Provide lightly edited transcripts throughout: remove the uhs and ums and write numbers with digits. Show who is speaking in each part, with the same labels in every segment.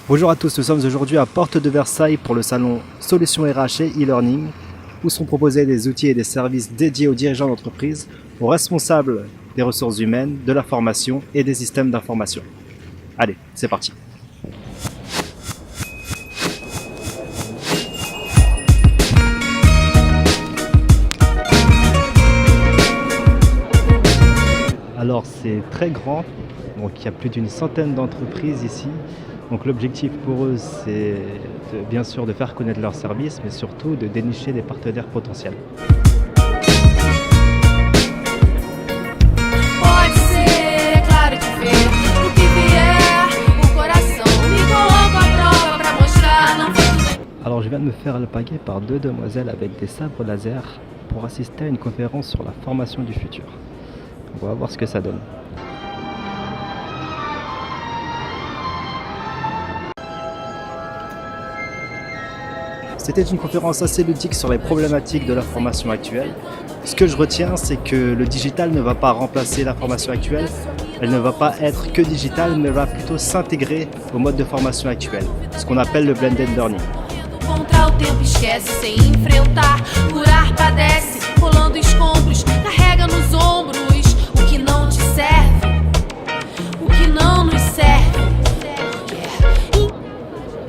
Speaker 1: Bonjour à tous, nous sommes aujourd'hui à Porte de Versailles pour le salon Solutions RH et e-learning où sont proposés des outils et des services dédiés aux dirigeants d'entreprise, aux responsables des ressources humaines, de la formation et des systèmes d'information. Allez, c'est parti. Alors c'est très grand, donc il y a plus d'une centaine d'entreprises ici. Donc l'objectif pour eux, c'est bien sûr de faire connaître leurs services, mais surtout de dénicher des partenaires potentiels. Alors je viens de me faire alpaguer par deux demoiselles avec des sabres laser pour assister à une conférence sur la formation du futur. On va voir ce que ça donne. C'était une conférence assez ludique sur les problématiques de la formation actuelle. Ce que je retiens, c'est que le digital ne va pas remplacer la formation actuelle. Elle ne va pas être que digitale, mais va plutôt s'intégrer au mode de formation actuel, ce qu'on appelle le blended learning.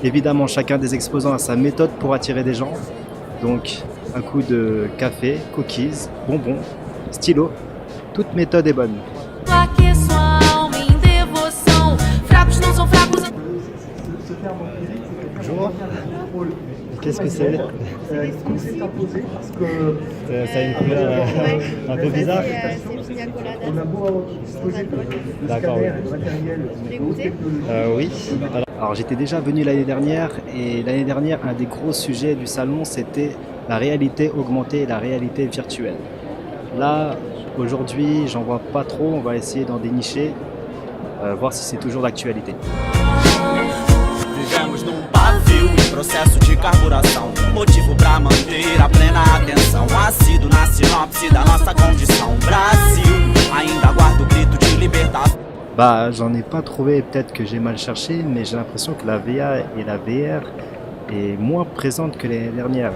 Speaker 1: Évidemment, chacun des exposants a sa méthode pour attirer des gens. Donc, un coup de café, cookies, bonbons, stylo, toute méthode est bonne. Bonjour. Qu'est-ce que c'est? Ça a une couleur un peu bizarre. D'accord. Oui. Alors j'étais déjà venu l'année dernière et l'année dernière un des gros sujets du salon c'était la réalité augmentée et la réalité virtuelle. Là aujourd'hui j'en vois pas trop, on va essayer d'en dénicher, voir si c'est toujours d'actualité. Processo de carburação, motivo pra manter a plena atenção, assíduo na sinopse da nossa condição, Brasil, ainda guarda o grito de liberdade. Bah, j'en ai pas trouvé, peut-être que j'ai mal cherché, mais j'ai l'impression que la VA et la VR est moins présente que l'année dernière.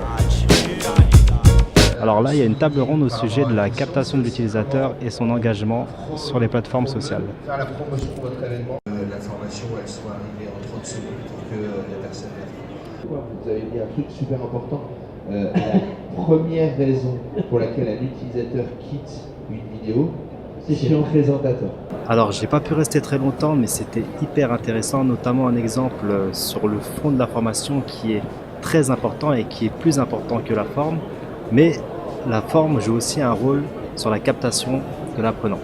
Speaker 1: Alors là, il y a une table ronde au sujet de la captation de l'utilisateur et son engagement sur les plateformes sociales.
Speaker 2: Faire la promotion de votre événement, l'information elle soit arrivée en 30 secondes pour que la personne. Vous avez dit un truc super important. La première raison pour laquelle un utilisateur quitte une vidéo, c'est chez un présentateur.
Speaker 1: Alors j'ai pas pu rester très longtemps, mais c'était hyper intéressant, notamment un exemple sur le fond de la formation qui est très important et qui est plus important que la forme, mais la forme joue aussi un rôle sur la captation de l'apprenant.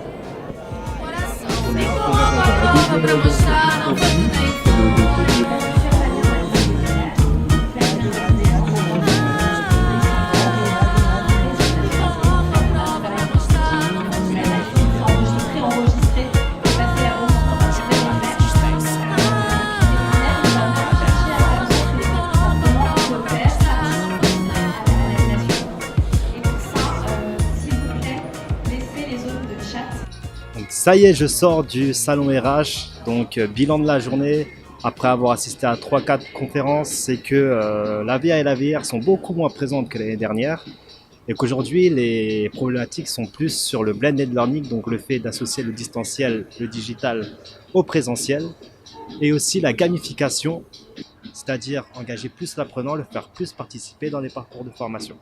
Speaker 1: Ça y est, je sors du salon RH, donc bilan de la journée, après avoir assisté à 3-4 conférences, c'est que la VA et la VR sont beaucoup moins présentes que l'année dernière et qu'aujourd'hui les problématiques sont plus sur le blended learning, donc le fait d'associer le distanciel, le digital au présentiel et aussi la gamification, c'est-à-dire engager plus l'apprenant, le faire plus participer dans les parcours de formation.